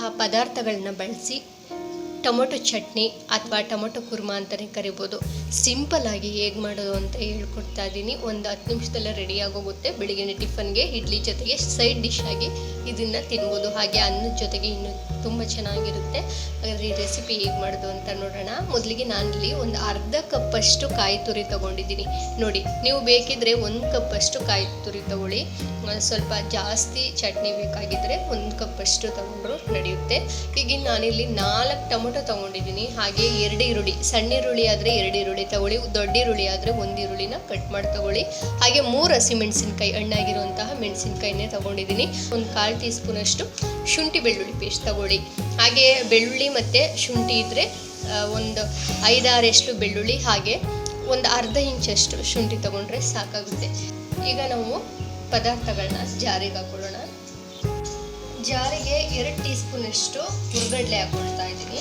ಇರುವಂತಹ ಪದಾರ್ಥಗಳನ್ನ ಬಳಸಿ ಟೊಮೊಟೊ ಚಟ್ನಿ ಅಥವಾ ಟೊಮೊಟೊ ಕುರ್ಮಾ ಅಂತಲೇ ಕರಿಬೋದು. ಸಿಂಪಲ್ ಆಗಿ ಹೇಗೆ ಮಾಡೋದು ಅಂತ ಹೇಳ್ಕೊಡ್ತಾ ಇದ್ದೀನಿ. ಒಂದು 10 ನಿಮಿಷದಲ್ಲೇ ರೆಡಿಯಾಗೋಗುತ್ತೆ. ಬೆಳಿಗ್ಗೆ ಟಿಫನ್ಗೆ ಇಡ್ಲಿ ಜೊತೆಗೆ ಸೈಡ್ ಡಿಶ್ ಆಗಿ ಇದನ್ನು ತಿನ್ಬೋದು. ಹಾಗೆ ಅನ್ನದ ಜೊತೆಗೆ ಇನ್ನೂ ತುಂಬ ಚೆನ್ನಾಗಿರುತ್ತೆ. ಹಾಗಾದರೆ ಈ ರೆಸಿಪಿ ಹೇಗೆ ಮಾಡೋದು ಅಂತ ನೋಡೋಣ. ಮೊದಲಿಗೆ ನಾನಿಲ್ಲಿ ಒಂದು ಅರ್ಧ ಕಪ್ಪಷ್ಟು ಕಾಯಿ ತುರಿ ತೊಗೊಂಡಿದ್ದೀನಿ. ನೋಡಿ, ನೀವು ಬೇಕಿದ್ರೆ 1 ಕಪ್ಪಷ್ಟು ಕಾಯಿ ತುರಿ ತೊಗೊಳ್ಳಿ. ಸ್ವಲ್ಪ ಜಾಸ್ತಿ ಚಟ್ನಿ ಬೇಕಾಗಿದ್ದರೆ 1 ಕಪ್ಪಷ್ಟು ತೊಗೊಂಡ್ರು ನಡೆಯುತ್ತೆ. ಈಗ ನಾನಿಲ್ಲಿ 4 ಟೊಮೊಟೊ ತೊಗೊಂಡಿದ್ದೀನಿ. ಹಾಗೆ 2 ಈರುಳ್ಳಿ, ಸಣ್ಣ ಈರುಳ್ಳಿ ಆದರೆ 2 ಈರುಳ್ಳಿ ತೊಗೊಳ್ಳಿ, ದೊಡ್ಡ ಈರುಳ್ಳಿ ಆದರೆ 1 ಈರುಳ್ಳಿನ ಕಟ್ ಮಾಡಿ ತೊಗೊಳ್ಳಿ. ಹಾಗೆ 3 ಹಸಿಮೆಣಸಿನ್ಕಾಯಿ, ಹಣ್ಣಾಗಿರುವಂತಹ ಮೆಣಸಿನ್ಕಾಯಿನೇ ತೊಗೊಂಡಿದ್ದೀನಿ. ಒಂದು 1/4 ಟೀ ಸ್ಪೂನಷ್ಟು ಶುಂಠಿ ಬೆಳ್ಳುಳ್ಳಿ ಪೇಸ್ಟ್ ತೊಗೊಳ್ಳಿ. ಹಾಗೆ ಬೆಳ್ಳುಳ್ಳಿ ಮತ್ತು ಶುಂಠಿ ಇದ್ದರೆ ಒಂದು 5-6 ಬೆಳ್ಳುಳ್ಳಿ, ಹಾಗೆ ಒಂದು ಅರ್ಧ ಇಂಚಷ್ಟು ಶುಂಠಿ ತೊಗೊಂಡ್ರೆ ಸಾಕಾಗುತ್ತೆ. ಈಗ ನಾವು ಪದಾರ್ಥಗಳನ್ನ ಜಾರಿಗೆ ಹಾಕೊಳ್ಳೋಣ. ಜಾರಿಗೆ 2 ಟೀ ಸ್ಪೂನಷ್ಟು ಹುರ್ಗಡ್ಲೆ ಹಾಕೊಳ್ತಾ ಇದ್ದೀನಿ.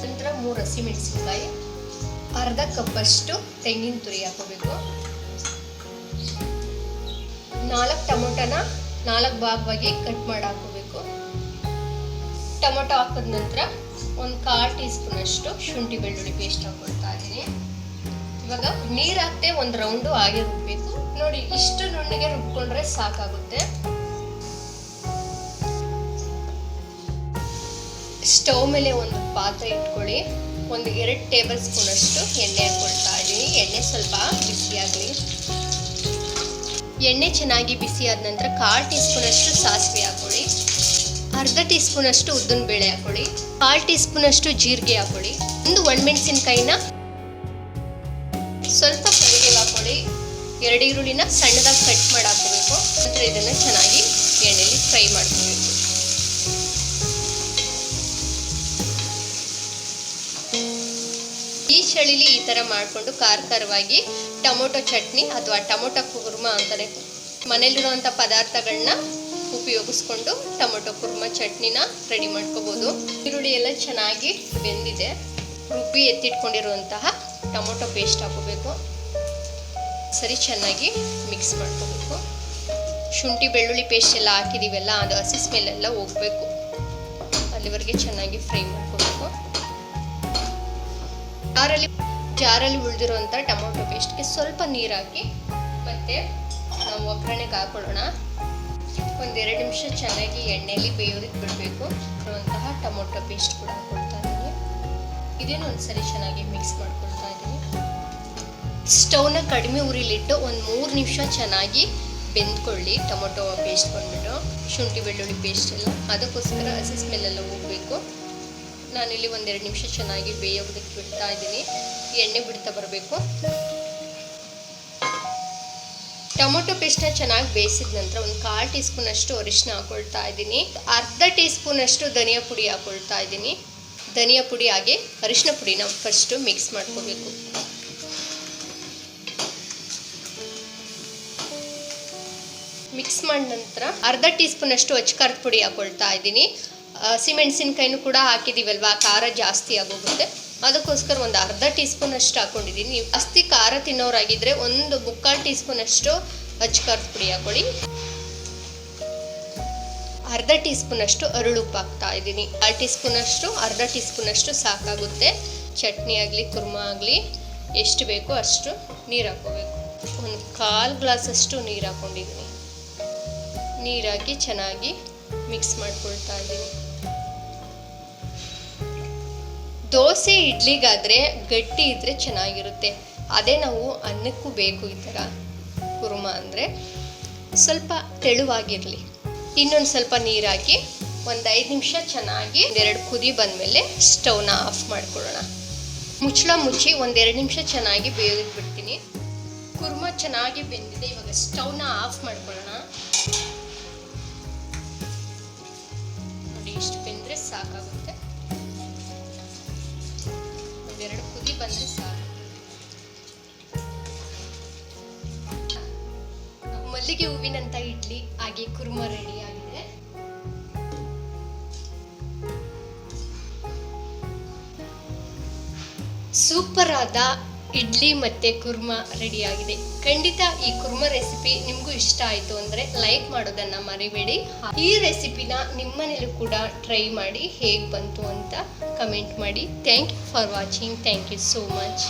ನಂತರ 3 ಹಸಿಮೆಣಸಿನ್ಕಾಯಿ, ಅರ್ಧ ಕಪ್ಪಷ್ಟು ತೆಂಗಿನ ತುರಿ ಹಾಕೋಬೇಕು. 4 ಟೊಮೊಟೊನ 4 ಭಾಗವಾಗಿ ಕಟ್ ಮಾಡಿ ಹಾಕೋಬೇಕು. ಟೊಮೊಟೊ ಹಾಕಿದ ನಂತರ ಒಂದು 1/4 ಟೀ ಸ್ಪೂನಷ್ಟು ಶುಂಠಿ ಬೆಳ್ಳುಳ್ಳಿ ಪೇಸ್ಟ್ ಹಾಕೊಳ್ತಾ ಇದ್ದೀನಿ. ಇವಾಗ ನೀರು ಹಾಕ್ತೆ ಒಂದು ರೌಂಡು ಹಾಗೆ ರುಬ್ಬೇಕು. ನೋಡಿ, ಇಷ್ಟು ನುಣ್ಣಗೆ ರುಬ್ಕೊಂಡ್ರೆ ಸಾಕಾಗುತ್ತೆ. ಸ್ಟವ್ ಮೇಲೆ ಒಂದು ಪಾತ್ರೆ ಇಟ್ಕೊಳ್ಳಿ. ಒಂದು 2 ಟೇಬಲ್ ಸ್ಪೂನಷ್ಟು ಎಣ್ಣೆ ಹಾಕೊಳ್ತಾ ಇದ್ದೀನಿ. ಎಣ್ಣೆ ಸ್ವಲ್ಪ ಬಿಸಿಯಾಗಲಿ. ಎಣ್ಣೆ ಚೆನ್ನಾಗಿ ಬಿಸಿ ಆದ ನಂತರ 1/4 ಟೀ ಸ್ಪೂನಷ್ಟು ಸಾಸಿವೆ ಹಾಕೊಳ್ಳಿ. ಅರ್ಧ ಟೀ ಸ್ಪೂನಷ್ಟು ಉದ್ದಿನ ಬೇಳೆ ಹಾಕೊಳ್ಳಿ. 1/4 ಟೀ ಸ್ಪೂನಷ್ಟು ಜೀರಿಗೆ ಹಾಕೊಳ್ಳಿ. ಒಂದು ಒಣಮೆಣಸಿನ್ಕಾಯಿನ ಸ್ವಲ್ಪ ಕರಿಬೇವು ಹಾಕೊಳ್ಳಿ. 2 ಈರುಳ್ಳಿನ ಸಣ್ಣದಾಗಿ ಕಟ್ ಮಾಡಿ ಹಾಕೋಬೇಕು. ನಂತರ ಇದನ್ನು ಚೆನ್ನಾಗಿ ಎಣ್ಣೆಯಲ್ಲಿ ಫ್ರೈ ಮಾಡ್ಕೋಬೇಕು. ಈ ಚಳಿಲಿ ಈ ಥರ ಮಾಡಿಕೊಂಡು ಖಾರವಾಗಿ ಟೊಮೊಟೊ ಚಟ್ನಿ ಅಥವಾ ಟೊಮೊಟೊ ಕುರ್ಮಾ ಅಂತಾರೆ. ಮನೇಲಿರುವಂಥ ಪದಾರ್ಥಗಳನ್ನ ಉಪಯೋಗಿಸ್ಕೊಂಡು ಟೊಮೊಟೊ ಕುರ್ಮಾ ಚಟ್ನಿನ ರೆಡಿ ಮಾಡ್ಕೋಬೋದು. ಈರುಳ್ಳಿ ಎಲ್ಲ ಚೆನ್ನಾಗಿ ಬೆಂದಿದೆ. ರುಬ್ಬಿ ಎತ್ತಿಟ್ಕೊಂಡಿರುವಂತಹ ಟೊಮೊಟೊ ಪೇಸ್ಟ್ ಹಾಕೋಬೇಕು. ಸರಿ ಚೆನ್ನಾಗಿ ಮಿಕ್ಸ್ ಮಾಡ್ಕೋಬೇಕು. ಶುಂಠಿ ಬೆಳ್ಳುಳ್ಳಿ ಪೇಸ್ಟ್ ಎಲ್ಲ ಹಾಕಿದ್ದೀವಲ್ಲ, ಅದು ಹಸಿ ಸ್ಮೆಲ್ಲೆಲ್ಲ ಹೋಗಬೇಕು. ಅಲ್ಲಿವರೆಗೆ ಚೆನ್ನಾಗಿ ಫ್ರೈ ಮಾಡ್ಕೋಬೇಕು. ಜಾರಲ್ಲಿ ಉಳಿದಿರುವಂಥ ಟೊಮೊಟೊ ಪೇಸ್ಟ್ಗೆ ಸ್ವಲ್ಪ ನೀರು ಹಾಕಿ ಮತ್ತೆ ನಾವು ಒಗ್ಗರಣೆಗೆ ಹಾಕೊಳ್ಳೋಣ. 1-2 ನಿಮಿಷ ಚೆನ್ನಾಗಿ ಎಣ್ಣೆಯಲ್ಲಿ ಬೇಯೋದಕ್ಕೆ ಬಿಡಬೇಕು. ಇರುವಂತಹ ಟೊಮೊಟೊ ಪೇಸ್ಟ್ ಕೂಡ ಹಾಕೊಳ್ತಾ ಇದ್ದೀನಿ. ಇದೇನು ಒಂದ್ಸರಿ ಚೆನ್ನಾಗಿ ಮಿಕ್ಸ್ ಮಾಡ್ಕೊಳ್ತಾ ಇದ್ದೀನಿ. ಸ್ಟವ್ನ ಕಡಿಮೆ ಉರಿಲಿಟ್ಟು ಒಂದು 3 ನಿಮಿಷ ಚೆನ್ನಾಗಿ ಬೆಂದ್ಕೊಳ್ಳಿ. ಟೊಮೊಟೊ ಪೇಸ್ಟ್ ಬಂದ್ಬಿಟ್ಟು ಶುಂಠಿ ಬೆಳ್ಳುಳ್ಳಿ ಪೇಸ್ಟ್ ಎಲ್ಲ, ಅದಕ್ಕೋಸ್ಕರ ಹಸಿ ಸ್ಮೆಲ್ಲೆಲ್ಲ ಹೋಗಬೇಕು. ನಾನಿಲ್ಲಿ 1-2 ನಿಮಿಷ ಚೆನ್ನಾಗಿ ಬೇಯೋದಕ್ಕೆ ಬಿಡ್ತಾ ಇದ್ದೀನಿ. ಎಣ್ಣೆ ಬಿಡ್ತಾ ಬರಬೇಕು. ಟೊಮೊಟೊ ಪೇಸ್ಟ್ನ ಚೆನ್ನಾಗಿ ಬೇಯಿಸಿದ ನಂತರ ಒಂದು 1/4 ಟೀ ಸ್ಪೂನಷ್ಟು ಅರಿಶಿನ ಹಾಕೊಳ್ತಾ ಇದ್ದೀನಿ. ಅರ್ಧ ಟೀ ಸ್ಪೂನಷ್ಟು ಧನಿಯಾ ಪುಡಿ ಹಾಕೊಳ್ತಾ ಇದ್ದೀನಿ. ಧನಿಯಾ ಪುಡಿ ಹಾಗೆ ಅರಿಶಿನ ಪುಡಿನ ಫಸ್ಟು ಮಿಕ್ಸ್ ಮಾಡ್ಕೋಬೇಕು. ಮಿಕ್ಸ್ ಮಾಡಿದ ನಂತರ ಅರ್ಧ ಟೀ ಸ್ಪೂನಷ್ಟು ಅಚ್ಚಕಾರದ ಪುಡಿ ಹಾಕೊಳ್ತಾ ಇದ್ದೀನಿ. ಹಸಿಮೆಣಸಿನ್ಕಾಯಿನೂ ಕೂಡ ಹಾಕಿದ್ದೀವಲ್ವ, ಖಾರ ಜಾಸ್ತಿ ಆಗೋಗುತ್ತೆ. ಅದಕ್ಕೋಸ್ಕರ ಒಂದು ಅರ್ಧ ಟೀ ಸ್ಪೂನಷ್ಟು ಹಾಕ್ಕೊಂಡಿದ್ದೀನಿ. ನೀವು ಜಾಸ್ತಿ ಖಾರ ತಿನ್ನೋರಾಗಿದ್ದರೆ 1/4 ಟೀ ಸ್ಪೂನಷ್ಟು ಅಚ್ಚಕಾರದ ಪುಡಿ ಹಾಕೊಳ್ಳಿ. ಅರ್ಧ ಟೀ ಸ್ಪೂನಷ್ಟು ಅರಳುಪ್ಪು ಹಾಕ್ತಾ ಇದ್ದೀನಿ. 1/2 ಟೀ ಸ್ಪೂನಷ್ಟು, ಅರ್ಧ ಟೀ ಸ್ಪೂನಷ್ಟು ಸಾಕಾಗುತ್ತೆ. ಚಟ್ನಿ ಆಗಲಿ ಕುರ್ಮಾ ಆಗಲಿ ಎಷ್ಟು ಬೇಕೋ ಅಷ್ಟು ನೀರು ಹಾಕೋಬೇಕು. ಒಂದು 1/4 ಗ್ಲಾಸಷ್ಟು ನೀರು ಹಾಕ್ಕೊಂಡಿದ್ದೀನಿ. ನೀರು ಹಾಕಿ ಚೆನ್ನಾಗಿ ಮಿಕ್ಸ್ ಮಾಡ್ಕೊಳ್ತಾ ಇದ್ದೀನಿ. ದೋಸೆ ಇಡ್ಲಿಗಾದರೆ ಗಟ್ಟಿ ಇದ್ದರೆ ಚೆನ್ನಾಗಿರುತ್ತೆ. ಅದೇ ನಾವು ಅನ್ನಕ್ಕೂ ಬೇಕು ಈ ಥರ ಕುರ್ಮಾ ಅಂದರೆ ಸ್ವಲ್ಪ ತೆಳುವಾಗಿರಲಿ. ಇನ್ನೊಂದು ಸ್ವಲ್ಪ ನೀರು ಹಾಕಿ ಒಂದು 5 ನಿಮಿಷ ಚೆನ್ನಾಗಿ 2 ಕುದಿ ಬಂದಮೇಲೆ ಸ್ಟವ್ನ ಆಫ್ ಮಾಡ್ಕೊಳ್ಳೋಣ. ಮುಚ್ಚಳ ಮುಚ್ಚಿ 1-2 ನಿಮಿಷ ಚೆನ್ನಾಗಿ ಬೇಯೋದಕ್ಕೆ ಬಿಡ್ತೀನಿ. ಕುರ್ಮಾ ಚೆನ್ನಾಗಿ ಬೆಂದಿದೆ. ಇವಾಗ ಸ್ಟವ್ನ ಆಫ್ ಮಾಡ್ಕೊಳ್ಳೋಣ. ನೋಡಿ, ಇಷ್ಟು ಬೆಂದರೆ ಸಾಕಾಗುತ್ತೆ. 1-2 ಕುದಿ ಬಂದರೆ ಸಾಕು. ಮಲ್ಲಿಗೆ ಹೂವಿನಂಥ ಇಡ್ಲಿ ಹಾಗೆ ಕುರ್ಮಾ ರೆಡಿ ಆಗಿದೆ. ಸೂಪರ್ ಆದ ಇಡ್ಲಿ ಮತ್ತು ಕುರ್ಮಾ ರೆಡಿಯಾಗಿದೆ. ಖಂಡಿತ ಈ ಕುರ್ಮಾ ರೆಸಿಪಿ ನಿಮಗೂ ಇಷ್ಟ ಆಯಿತು ಅಂದರೆ ಲೈಕ್ ಮಾಡೋದನ್ನು ಮರಿಬೇಡಿ. ಈ ರೆಸಿಪಿನ ನಿಮ್ಮನೇಲೂ ಕೂಡ ಟ್ರೈ ಮಾಡಿ ಹೇಗೆ ಬಂತು ಅಂತ ಕಮೆಂಟ್ ಮಾಡಿ. Thank you for watching. Thank you so much.